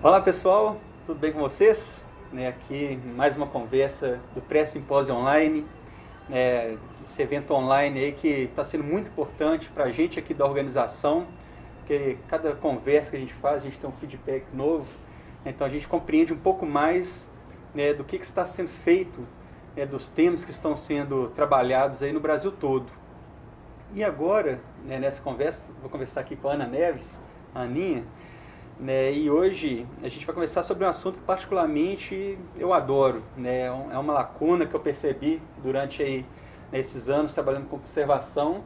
Olá pessoal, tudo bem com vocês? Aqui mais uma conversa do Pré-Simpósio Online, esse evento online aí que está sendo muito importante para a gente aqui da organização, porque cada conversa que a gente faz, a gente tem um feedback novo, então a gente compreende um pouco mais do que está sendo feito, dos temas que estão sendo trabalhados aí no Brasil todo. E agora, nessa conversa, vou conversar aqui com a Ana Neves, a Aninha, e hoje a gente vai conversar sobre um assunto que particularmente eu adoro, é uma lacuna que eu percebi durante aí, esses anos trabalhando com conservação,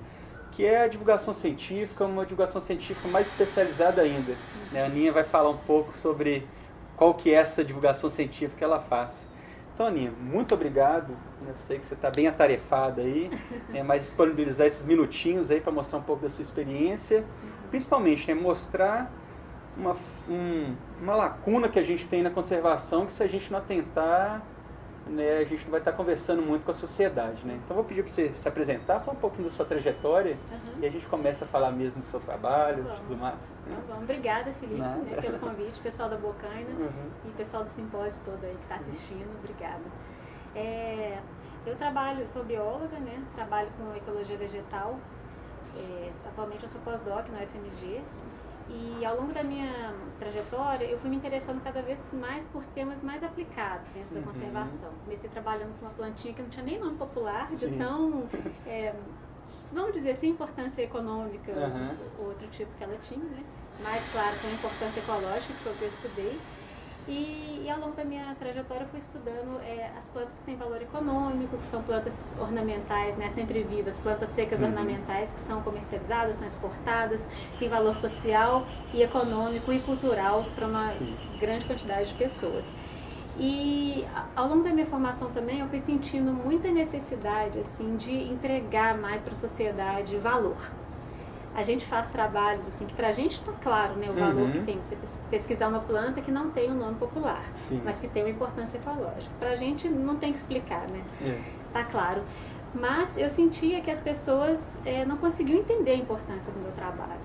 que é a divulgação científica, uma divulgação científica mais especializada ainda. A Aninha vai falar um pouco sobre qual que é essa divulgação científica que ela faz. Então, Aninha, muito obrigado, eu sei que você está bem atarefada aí, mas disponibilizar esses minutinhos aí para mostrar um pouco da sua experiência, principalmente mostrar uma lacuna que a gente tem na conservação, que se a gente não atentar, a gente não vai estar conversando muito com a sociedade. Então vou pedir para você se apresentar, falar um pouquinho da sua trajetória, e a gente começa a falar mesmo do seu trabalho e tudo mais. Bom, obrigada, Felipe, pelo convite, pessoal da Bocaina e pessoal do simpósio todo aí que está assistindo, obrigada. Eu sou bióloga, trabalho com ecologia vegetal, atualmente eu sou pós-doc na UFMG. E ao longo da minha trajetória, eu fui me interessando cada vez mais por temas mais aplicados dentro da conservação. Comecei trabalhando com uma plantinha que não tinha nem nome popular, de tão, vamos dizer assim, importância econômica, outro tipo que ela tinha, mas claro, com importância ecológica, que foi o que eu estudei. E ao longo da minha trajetória eu fui estudando as plantas que têm valor econômico, que são plantas ornamentais, sempre vivas, plantas secas ornamentais que são comercializadas, são exportadas, têm valor social e econômico e cultural para uma grande quantidade de pessoas. E ao longo da minha formação também eu fui sentindo muita necessidade de entregar mais para a sociedade valor. A gente faz trabalhos que pra gente está claro, o valor que tem você pesquisar uma planta que não tem um nome popular, mas que tem uma importância ecológica. Pra gente não tem que explicar, tá claro. Mas eu sentia que as pessoas não conseguiam entender a importância do meu trabalho.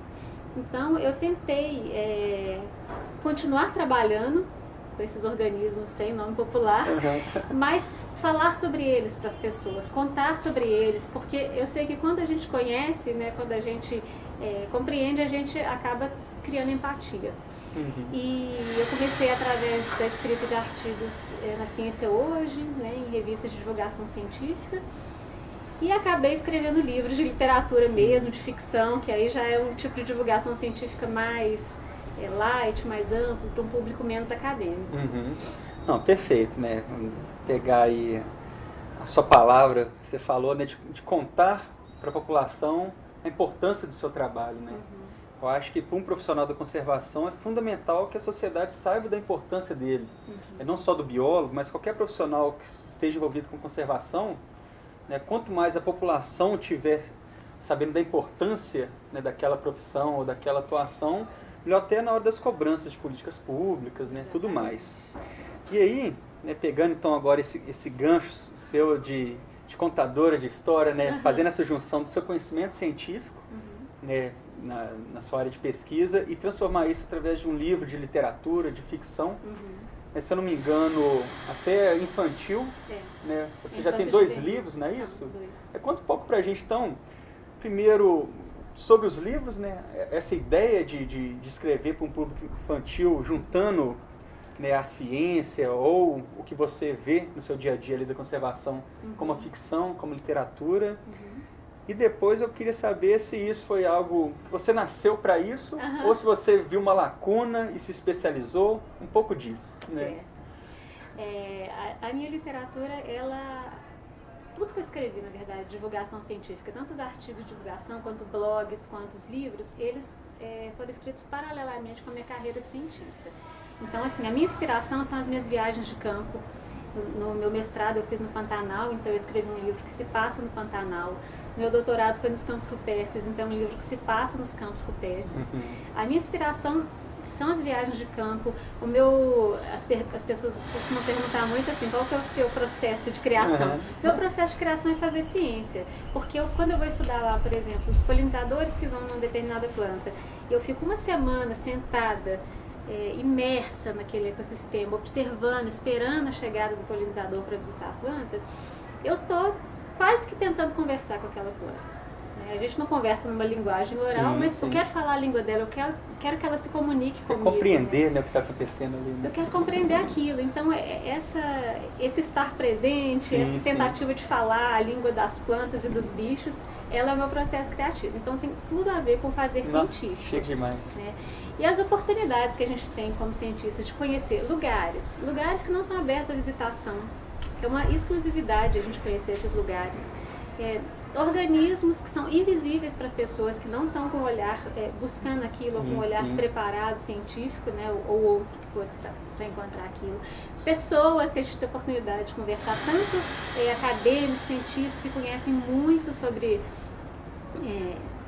Então eu tentei continuar trabalhando com esses organismos sem nome popular, mas falar sobre eles para as pessoas, contar sobre eles, porque eu sei que quando a gente conhece, quando a gente compreende, a gente acaba criando empatia. E eu comecei através da escrita de artigos na Ciência Hoje, em revistas de divulgação científica, e acabei escrevendo livros de literatura mesmo, de ficção, que aí já é um tipo de divulgação científica mais light, mais amplo, para um público menos acadêmico. Não, perfeito, pegar aí a sua palavra, você falou, de contar para a população a importância do seu trabalho, Eu acho que para um profissional da conservação é fundamental que a sociedade saiba da importância dele. Não só do biólogo, mas qualquer profissional que esteja envolvido com conservação, quanto mais a população tiver sabendo da importância daquela profissão ou daquela atuação, melhor até na hora das cobranças de políticas públicas, tudo mais. E aí, pegando então agora esse gancho seu de contadora de história, fazendo essa junção do seu conhecimento científico, na sua área de pesquisa, e transformar isso através de um livro de literatura, de ficção, se eu não me engano, até infantil, você já tem 2 livros, não é isso? 2. Conta um pouco pra gente então, primeiro, sobre os livros, essa ideia de escrever para um público infantil, juntando a ciência ou o que você vê no seu dia a dia ali da conservação como ficção, como literatura. E depois eu queria saber se isso foi algo que você nasceu para isso ou se você viu uma lacuna e se especializou, um pouco disso. Certo. A minha literatura, tudo que eu escrevi, na verdade, divulgação científica, tanto os artigos de divulgação, quanto blogs, quanto os livros, eles foram escritos paralelamente com a minha carreira de cientista. Então, a minha inspiração são as minhas viagens de campo. No meu mestrado eu fiz no Pantanal, então eu escrevi um livro que se passa no Pantanal. Meu doutorado foi nos campos rupestres, então é um livro que se passa nos campos rupestres. A minha inspiração são as viagens de campo. As pessoas costumam perguntar muito qual que é o seu processo de criação? Meu processo de criação é fazer ciência, porque quando eu vou estudar lá, por exemplo, os polinizadores que vão numa determinada planta, eu fico uma semana sentada imersa naquele ecossistema, observando, esperando a chegada do polinizador para visitar a planta, eu estou quase que tentando conversar com aquela planta. A gente não conversa numa linguagem oral, mas eu quero falar a língua dela, eu quero que ela se comunique comigo. Compreender, né, o que está acontecendo ali. Né? Eu quero compreender aquilo. Então, esse estar presente, essa tentativa de falar a língua das plantas e dos bichos, ela é o meu processo criativo. Então, tem tudo a ver com fazer científico. Chega demais. Né? E as oportunidades que a gente tem como cientistas de conhecer lugares que não são abertos à visitação, que é uma exclusividade a gente conhecer esses lugares. Organismos que são invisíveis para as pessoas que não estão com o olhar buscando aquilo, ou com um olhar preparado, científico, né, ou outro que fosse para encontrar aquilo. Pessoas que a gente tem a oportunidade de conversar, tanto acadêmicos, cientistas que conhecem muito sobre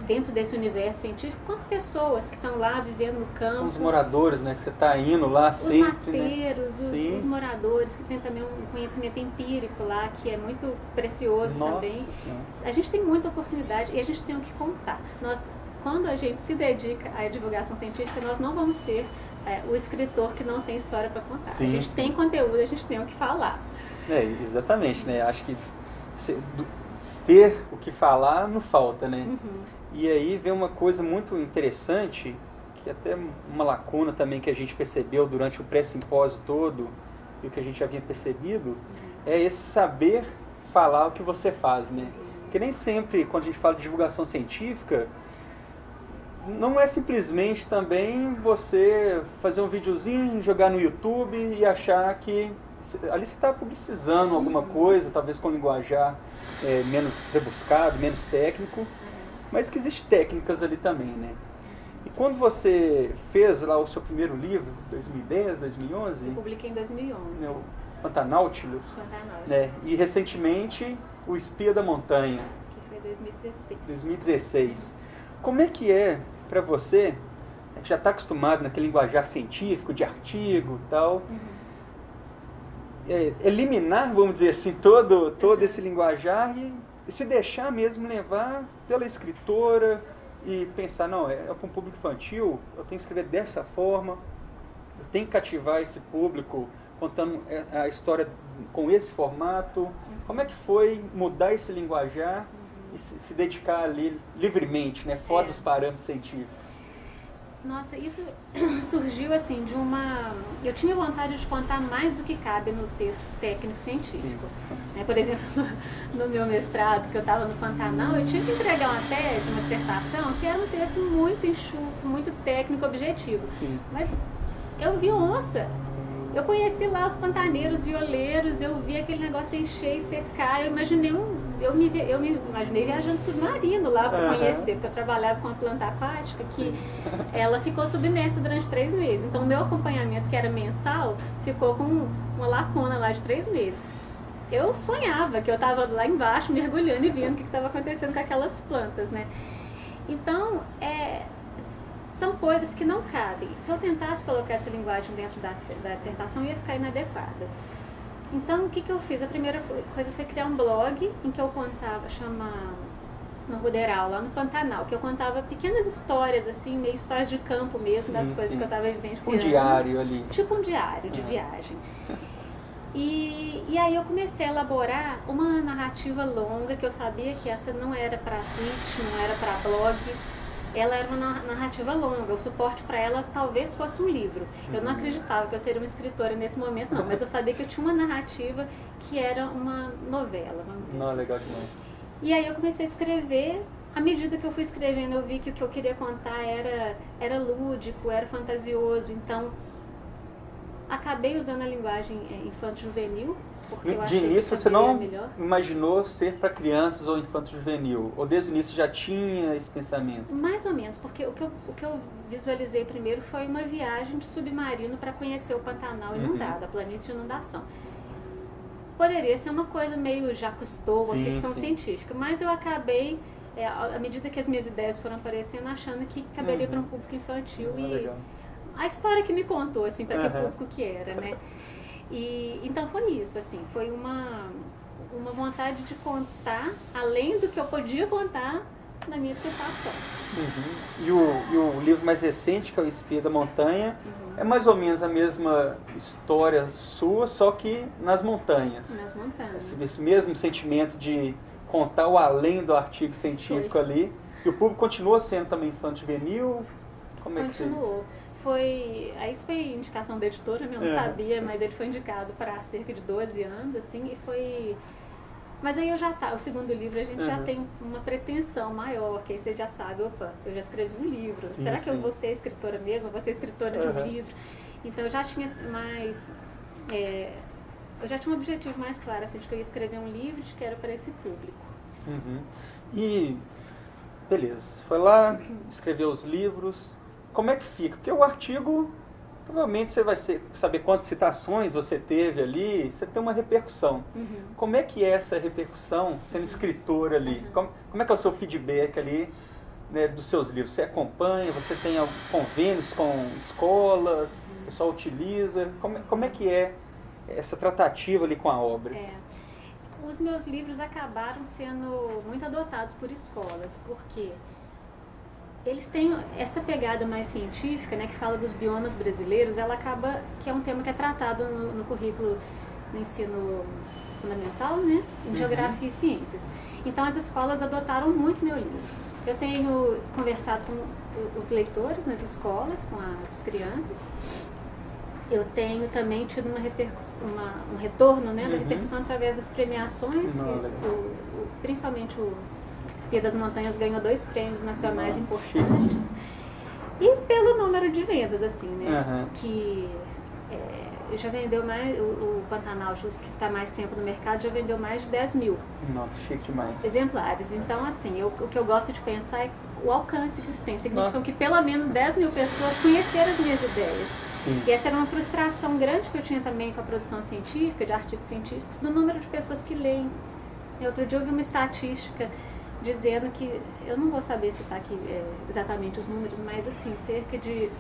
dentro desse universo científico, quanto pessoas que estão lá vivendo no campo. São os moradores, né, que você está indo lá sempre. Os mateiros, né? os moradores, que tem também um conhecimento empírico lá, que é muito precioso também. Senhora. A gente tem muita oportunidade e a gente tem o que contar. Quando a gente se dedica à divulgação científica, nós não vamos ser o escritor que não tem história para contar. A gente tem conteúdo, a gente tem o que falar. Exatamente, né? Acho que ter o que falar não falta, né? E aí vem uma coisa muito interessante, que até uma lacuna também que a gente percebeu durante o pré-simpósio todo, e o que a gente já havia percebido, é esse saber falar o que você faz, né? Porque nem sempre, quando a gente fala de divulgação científica, não é simplesmente também você fazer um videozinho, jogar no YouTube e achar que ali você está publicizando alguma coisa, talvez com linguajar menos rebuscado, menos técnico, mas que existem técnicas ali também, né? E quando você fez lá o seu primeiro livro, 2010, 2011? Eu publiquei em 2011. Né, o Pantanautilus. Né? E recentemente, o Espia da Montanha. Que foi 2016. 2016. Como é que é para você, que já está acostumado naquele linguajar científico, de artigo e tal, eliminar, vamos dizer assim, todo esse linguajar e se deixar mesmo levar pela escritora e pensar, não, é para um público infantil, eu tenho que escrever dessa forma, eu tenho que cativar esse público contando a história com esse formato. Como é que foi mudar esse linguajar e se dedicar ali livremente, né, fora dos parâmetros científicos? Nossa, isso surgiu assim de eu tinha vontade de contar mais do que cabe no texto técnico-científico. Por exemplo, no meu mestrado, que eu estava no Pantanal, eu tinha que entregar uma tese, uma dissertação, que era um texto muito enxuto, muito técnico-objetivo. Mas eu vi onça. Eu conheci lá os pantaneiros, violeiros, eu vi aquele negócio encher e secar, eu me imaginei viajando submarino lá para conhecer, porque eu trabalhava com uma planta aquática que ela ficou submersa durante 3 meses. Então o meu acompanhamento, que era mensal, ficou com uma lacuna lá de 3 meses. Eu sonhava que eu estava lá embaixo mergulhando e vendo o que estava acontecendo com aquelas plantas, né? Então, são coisas que não cabem. Se eu tentasse colocar essa linguagem dentro da dissertação, ia ficar inadequada. Então, o que eu fiz? A primeira coisa foi criar um blog em que eu contava, chama no Ruderal, lá no Pantanal, que eu contava pequenas histórias, assim, meio histórias de campo mesmo, das coisas que eu estava vivenciando. Tipo um diário ali. Tipo um diário de viagem. E aí eu comecei a elaborar uma narrativa longa, que eu sabia que essa não era para tweet, não era para blog. Ela era uma narrativa longa, o suporte para ela talvez fosse um livro. Eu não acreditava que eu seria uma escritora nesse momento, não, mas eu sabia que eu tinha uma narrativa que era uma novela, vamos dizer assim. Legal demais. E aí eu comecei a escrever, à medida que eu fui escrevendo eu vi que o que eu queria contar era lúdico, era fantasioso, então acabei usando a linguagem infanto-juvenil, porque eu achei de início que você não melhor. imaginou ser para crianças ou infanto-juvenil? Ou desde o início já tinha esse pensamento? Mais ou menos, porque o que eu visualizei primeiro foi uma viagem de submarino para conhecer o Pantanal inundado, a planície de inundação. Poderia ser uma coisa meio Jacques Cousteau, uma ficção científica, mas eu acabei, à medida que as minhas ideias foram aparecendo, achando que caberia para um público infantil Legal. A história que me contou, assim, para que público que era, né? E então foi isso, assim, foi uma vontade de contar, além do que eu podia contar, na minha dissertação. E o livro mais recente, que é o Espia da Montanha, é mais ou menos a mesma história sua, só que nas montanhas. Nas montanhas. Esse mesmo sentimento de contar o além do artigo científico ali. E o público continua sendo também infanto-juvenil? Como é que Continuou. Isso foi indicação da editora, eu não sabia, mas ele foi indicado para cerca de 12 anos, assim, e foi... Mas aí o segundo livro a gente já tem uma pretensão maior, que aí você já sabe, opa, eu já escrevi um livro, será que eu vou ser escritora mesmo, vou ser escritora de um livro? Então eu já tinha mais... eu já tinha um objetivo mais claro, assim, de que eu ia escrever um livro de que era para esse público. E, beleza, foi lá, escreveu os livros, como é que fica? Porque o artigo, provavelmente você vai saber quantas citações você teve ali, você tem uma repercussão. Como é que é essa repercussão sendo escritora ali? Como é que é o seu feedback ali, né, dos seus livros? Você acompanha, você tem convênios com escolas, o pessoal utiliza? Como é que é essa tratativa ali com a obra? Os meus livros acabaram sendo muito adotados por escolas, porque eles têm essa pegada mais científica, né, que fala dos biomas brasileiros, ela acaba que é um tema que é tratado no currículo do ensino fundamental, né, em Geografia e Ciências. Então as escolas adotaram muito meu livro. Eu tenho conversado com os leitores nas escolas, com as crianças. Eu tenho também tido um retorno, né, da repercussão através das premiações, principalmente o Espia das Montanhas ganhou 2 prêmios nacionais importantes. E pelo número de vendas, assim, né? Que já vendeu mais, o Pantanal Justo, que está mais tempo no mercado, já vendeu mais de 10 mil chique demais. exemplares. Então, assim, o que eu gosto de pensar é o alcance que isso tem. Significa que pelo menos 10 mil pessoas conheceram as minhas ideias. E essa era uma frustração grande que eu tinha também com a produção científica, de artigos científicos, do número de pessoas que leem. Outro dia eu vi uma estatística dizendo que, eu não vou saber citar aqui exatamente os números, mas assim, cerca de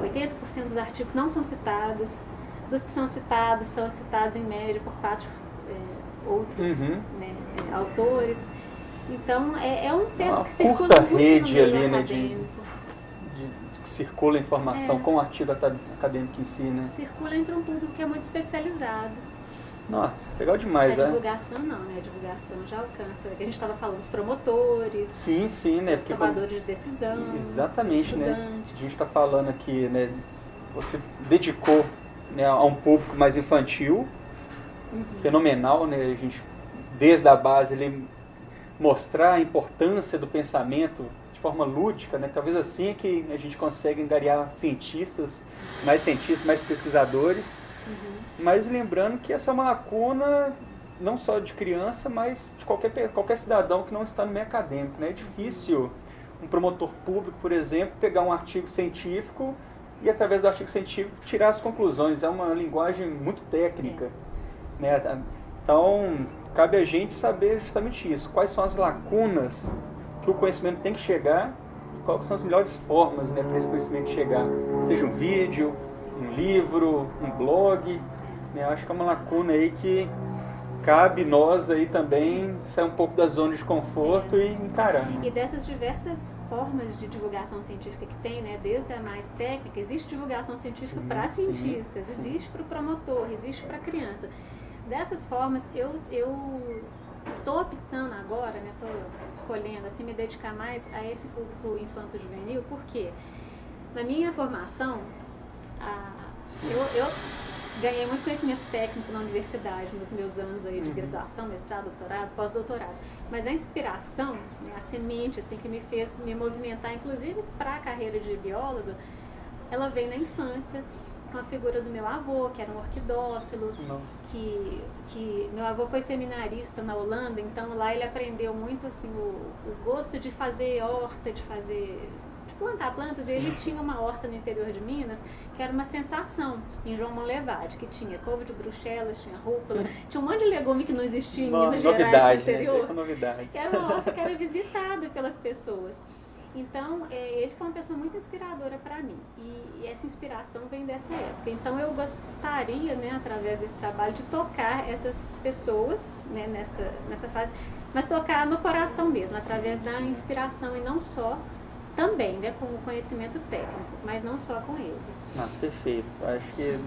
80% dos artigos não são citados, dos que são citados em média por 4 outros autores. Então, é um texto que circula curta muito rede no meio ali, acadêmico. Que circula a informação com o artigo acadêmico em si, né? Circula entre um público que é muito especializado. Legal demais, A divulgação não, né? A divulgação já alcança. A gente estava falando dos promotores, né? dos tomadores de decisão, exatamente, dos né? A gente está falando aqui, né? Você dedicou, né, a um público mais infantil, fenomenal, né? A gente, desde a base, ele mostrar a importância do pensamento de forma lúdica, né? Talvez assim é que a gente consegue angariar mais pesquisadores. Mas lembrando que essa é uma lacuna não só de criança, mas de qualquer cidadão que não está no meio acadêmico, né? É difícil um promotor público, por exemplo, pegar um artigo científico e, através do artigo científico, tirar as conclusões. É uma linguagem muito técnica, né? Então, cabe a gente saber justamente isso. Quais são as lacunas que o conhecimento tem que chegar e quais são as melhores formas, né, para esse conhecimento chegar. Seja um vídeo, um livro, um blog, né? Acho que é uma lacuna aí que cabe nós aí também sair um pouco da zona de conforto e encarar. E dessas diversas formas de divulgação científica que tem, né, desde a mais técnica, existe divulgação científica para cientistas, existe para o promotor, existe para a criança. Dessas formas, eu estou optando agora, né, estou escolhendo assim, me dedicar mais a esse público infanto-juvenil, porque na minha formação, eu ganhei muito conhecimento técnico na universidade, nos meus anos aí de graduação, mestrado, doutorado, pós-doutorado. Mas a inspiração, né, a semente assim, que me fez me movimentar, inclusive para a carreira de bióloga, ela veio na infância, com a figura do meu avô, que era um orquidófilo, que meu avô foi seminarista na Holanda, então lá ele aprendeu muito assim, o gosto de fazer horta, de plantar plantas, e ele tinha uma horta no interior de Minas, que era uma sensação, em João Monlevade, que tinha couve de Bruxelas, tinha rúcula, tinha um monte de legume que não existia em Minas Gerais, no interior. Né? Novidade. Era uma horta que era visitada pelas pessoas. Então, ele foi uma pessoa muito inspiradora para mim, e essa inspiração vem dessa época. Então, eu gostaria, né, através desse trabalho, de tocar essas pessoas, né, nessa fase, mas tocar no coração mesmo, através da inspiração e não só, também, né, com o conhecimento técnico, mas não só com ele. Perfeito. Acho que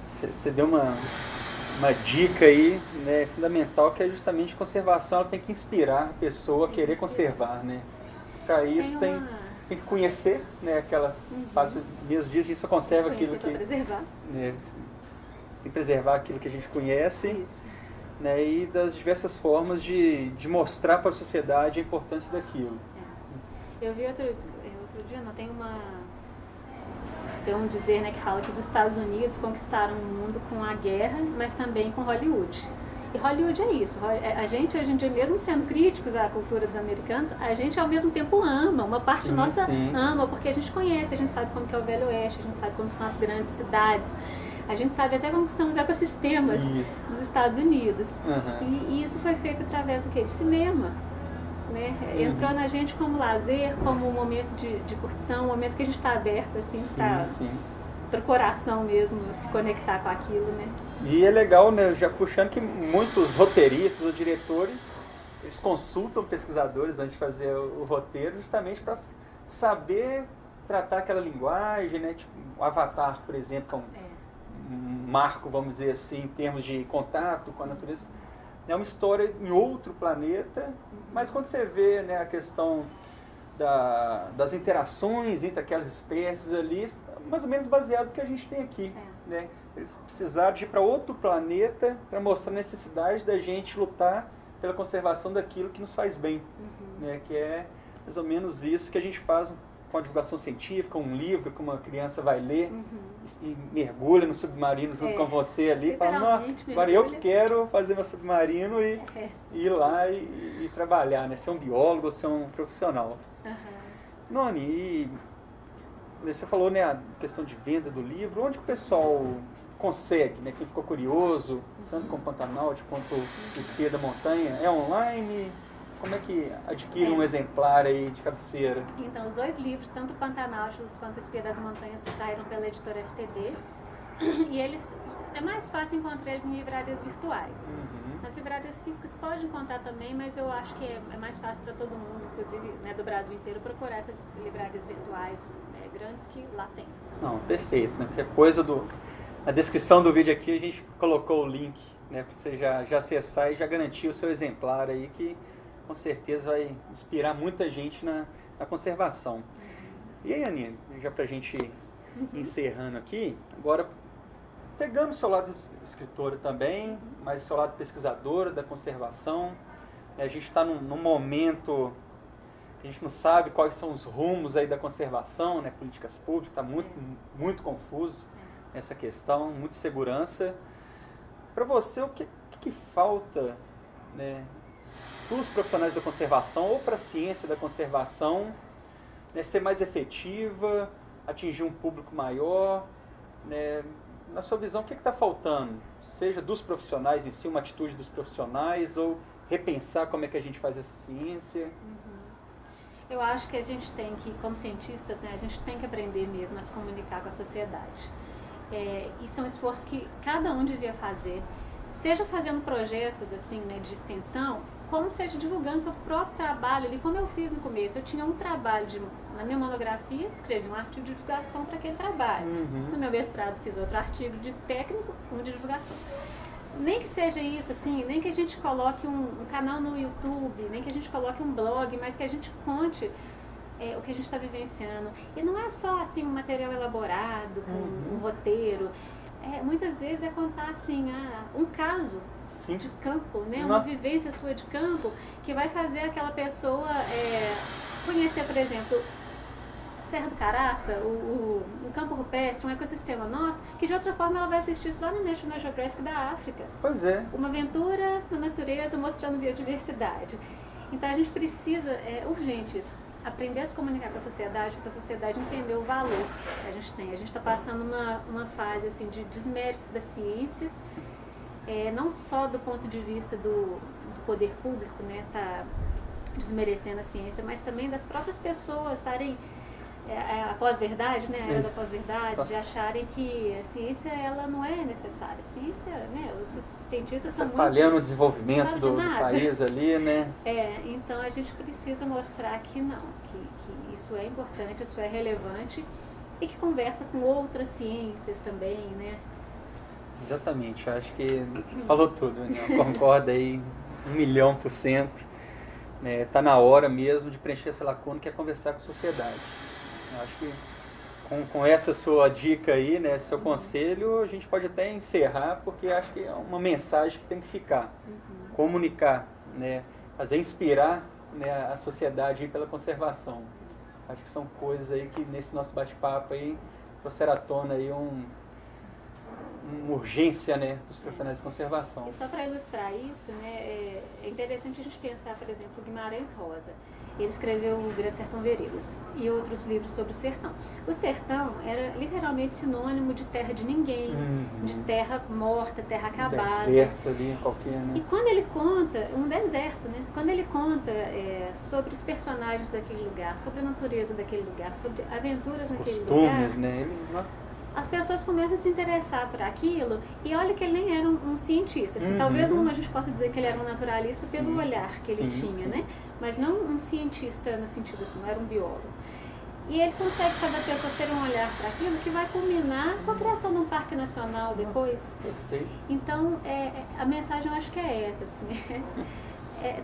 você deu uma dica aí, né, fundamental, que é justamente a conservação. Ela tem que inspirar a pessoa a querer conservar, né? Para isso tem que conhecer, né, aquela faz mesmo dias a gente só conserva aquilo que preservar. Né, tem que preservar aquilo que a gente conhece. Isso. Né, e das diversas formas de mostrar para a sociedade a importância daquilo. Eu vi outro dia, tem um dizer, né, que fala que os Estados Unidos conquistaram o mundo com a guerra, mas também com Hollywood. E Hollywood é isso. A gente, hoje em dia, mesmo sendo críticos à cultura dos americanos, a gente, ao mesmo tempo, ama. Uma parte nossa ama, porque a gente conhece, a gente sabe como que é o Velho Oeste, a gente sabe como são as grandes cidades, a gente sabe até como são os ecossistemas dos Estados Unidos. E isso foi feito através do quê? De cinema. Né? Entrou na gente como lazer, como um momento de curtição, um momento que a gente está aberto, assim, para o coração mesmo se conectar com aquilo, né? E é legal, né, já puxando, que muitos roteiristas ou diretores, eles consultam pesquisadores antes de fazer o roteiro, justamente para saber tratar aquela linguagem, né? Tipo, o Avatar, por exemplo, que é um marco, vamos dizer assim, em termos de contato com a natureza. É uma história em outro planeta, mas quando você vê, né, a questão das interações entre aquelas espécies ali, mais ou menos baseado no que a gente tem aqui. Né? Eles precisaram de ir para outro planeta para mostrar a necessidade da gente lutar pela conservação daquilo que nos faz bem. Né? Que é mais ou menos isso que a gente faz com a divulgação científica, um livro que uma criança vai ler e mergulha no submarino junto com você ali, e fala, agora eu que quero fazer meu submarino e ir lá e trabalhar, né? Ser um biólogo, ser um profissional. Noni, e você falou, né, a questão de venda do livro, onde que o pessoal consegue, né? Quem ficou curioso, tanto com o Pantanal quanto o Espia da Montanha, é online? Como é que adquire um exemplar aí de cabeceira? Então, os dois livros, tanto o Pantanautilus quanto o Espia das Montanhas, saíram pela editora FTD. E eles, é mais fácil encontrar eles em livrarias virtuais. Nas livrarias físicas pode encontrar também, mas eu acho que é mais fácil para todo mundo, inclusive, né, do Brasil inteiro, procurar essas livrarias virtuais, né, grandes, que lá tem. Não, perfeito, né? Qualquer coisa na descrição do vídeo aqui a gente colocou o link, né, para você já acessar e já garantir o seu exemplar aí, que com certeza vai inspirar muita gente na conservação. E aí, Aninha, já para a gente encerrando aqui, agora pegando o seu lado de escritora também, mas o seu lado pesquisadora da conservação, a gente está num momento que a gente não sabe quais são os rumos aí da conservação, né, políticas públicas, está muito confuso essa questão, muita insegurança. Para você, o que falta, né, para os profissionais da conservação ou para a ciência da conservação, né, ser mais efetiva, atingir um público maior, né? Na sua visão, o que está faltando? Seja dos profissionais em si, uma atitude dos profissionais, ou repensar como é que a gente faz essa ciência? Eu acho que a gente tem que, como cientistas, né, a gente tem que aprender mesmo a se comunicar com a sociedade. Isso é um esforço que cada um devia fazer, seja fazendo projetos assim, né, de extensão, como seja divulgando seu próprio trabalho ali, como eu fiz no começo. Eu tinha um trabalho, na minha monografia, escrevi um artigo de divulgação para aquele trabalho. No meu mestrado fiz outro artigo de técnico, um de divulgação. Nem que seja isso, assim, nem que a gente coloque um canal no YouTube, nem que a gente coloque um blog, mas que a gente conte o que a gente está vivenciando. E não é só assim um material elaborado, com um roteiro. Muitas vezes é contar assim, um caso de campo, né? Uma vivência sua de campo, que vai fazer aquela pessoa conhecer, por exemplo, Serra do Caraça, um campo rupestre, um ecossistema nosso, que de outra forma ela vai assistir isso lá no National Geographic da África. Pois é. Uma aventura na natureza mostrando biodiversidade. Então a gente precisa, urgente isso, aprender a se comunicar com a sociedade, para a sociedade entender o valor que a gente tem. A gente está passando uma fase assim, de desmérito da ciência, não só do ponto de vista do poder público, né, tá desmerecendo a ciência, mas também das próprias pessoas estarem a pós-verdade, né? A era da pós-verdade, de acharem que a ciência ela não é necessária. A ciência, né? Os cientistas são atrapalhando o desenvolvimento do país ali, né? Então a gente precisa mostrar que não, que isso é importante, isso é relevante e que conversa com outras ciências também, né? Exatamente, eu acho que falou tudo, né? Eu concordo aí 1.000.000%. Tá na hora mesmo de preencher essa lacuna que é conversar com a sociedade. Eu acho que com essa sua dica aí, né, seu conselho, a gente pode até encerrar, porque acho que é uma mensagem que tem que ficar. Comunicar, né, fazer inspirar, né, a sociedade aí pela conservação. Acho que são coisas aí que nesse nosso bate-papo aí trouxeram à tona aí uma urgência, né, dos profissionais de conservação. E só para ilustrar isso, né, é interessante a gente pensar, por exemplo, o Guimarães Rosa. Ele escreveu O Grande Sertão Veredas e outros livros sobre o sertão. O sertão era literalmente sinônimo de terra de ninguém, de terra morta, terra acabada. Deserto ali, qualquer, né? E quando ele conta, um deserto, né? Quando ele conta sobre os personagens daquele lugar, sobre a natureza daquele lugar, sobre aventuras naquele lugar... Costumes, né? As pessoas começam a se interessar por aquilo e olha que ele nem era um cientista. Assim, talvez a gente possa dizer que ele era um naturalista pelo olhar que ele tinha, né? Mas não um cientista no sentido assim, não era um biólogo. E ele consegue fazer as pessoas terem um olhar para aquilo que vai culminar com a criação de um parque nacional depois. Então, a mensagem eu acho que é essa, assim.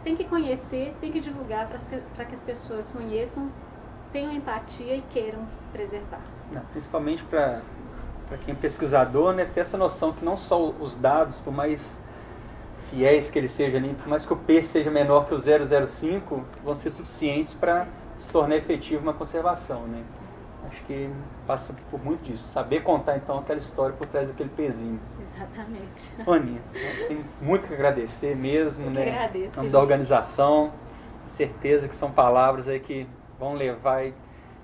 Tem que conhecer, tem que divulgar para que as pessoas conheçam, tenham empatia e queiram preservar. Principalmente para quem é pesquisador, né, ter essa noção que não só os dados, por mais fiéis que eles sejam ali, por mais que o P seja menor que o 0,05, vão ser suficientes para se tornar efetivo uma conservação, né? Acho que passa por muito disso. Saber contar, então, aquela história por trás daquele pezinho. Exatamente. Aninha, tenho muito que agradecer mesmo, né? Agradeço. Em nome da organização. Tenho certeza que são palavras aí que vão levar aí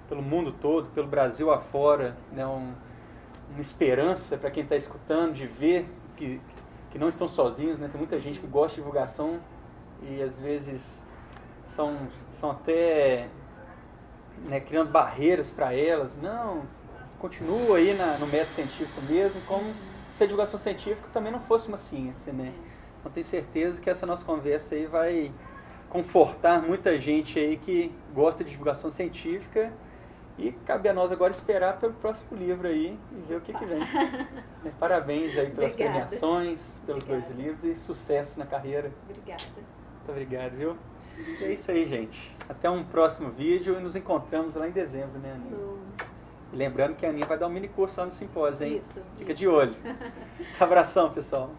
pelo mundo todo, pelo Brasil afora, né? Uma esperança para quem está escutando, de ver que não estão sozinhos, né? Tem muita gente que gosta de divulgação e às vezes são até, né, criando barreiras para elas. Não, continua aí no método científico mesmo, como se a divulgação científica também não fosse uma ciência, né? Então tenho certeza que essa nossa conversa aí vai confortar muita gente aí que gosta de divulgação científica. E cabe a nós agora esperar pelo próximo livro aí e ver o que vem. Parabéns aí pelas premiações, pelos 2 livros e sucesso na carreira. Obrigada. Muito obrigado, viu? E é isso aí, gente. Até um próximo vídeo e nos encontramos lá em dezembro, né, Aninha? E lembrando que a Aninha vai dar um mini curso lá no simpósio, hein? Isso. Fica de olho. Abração, pessoal.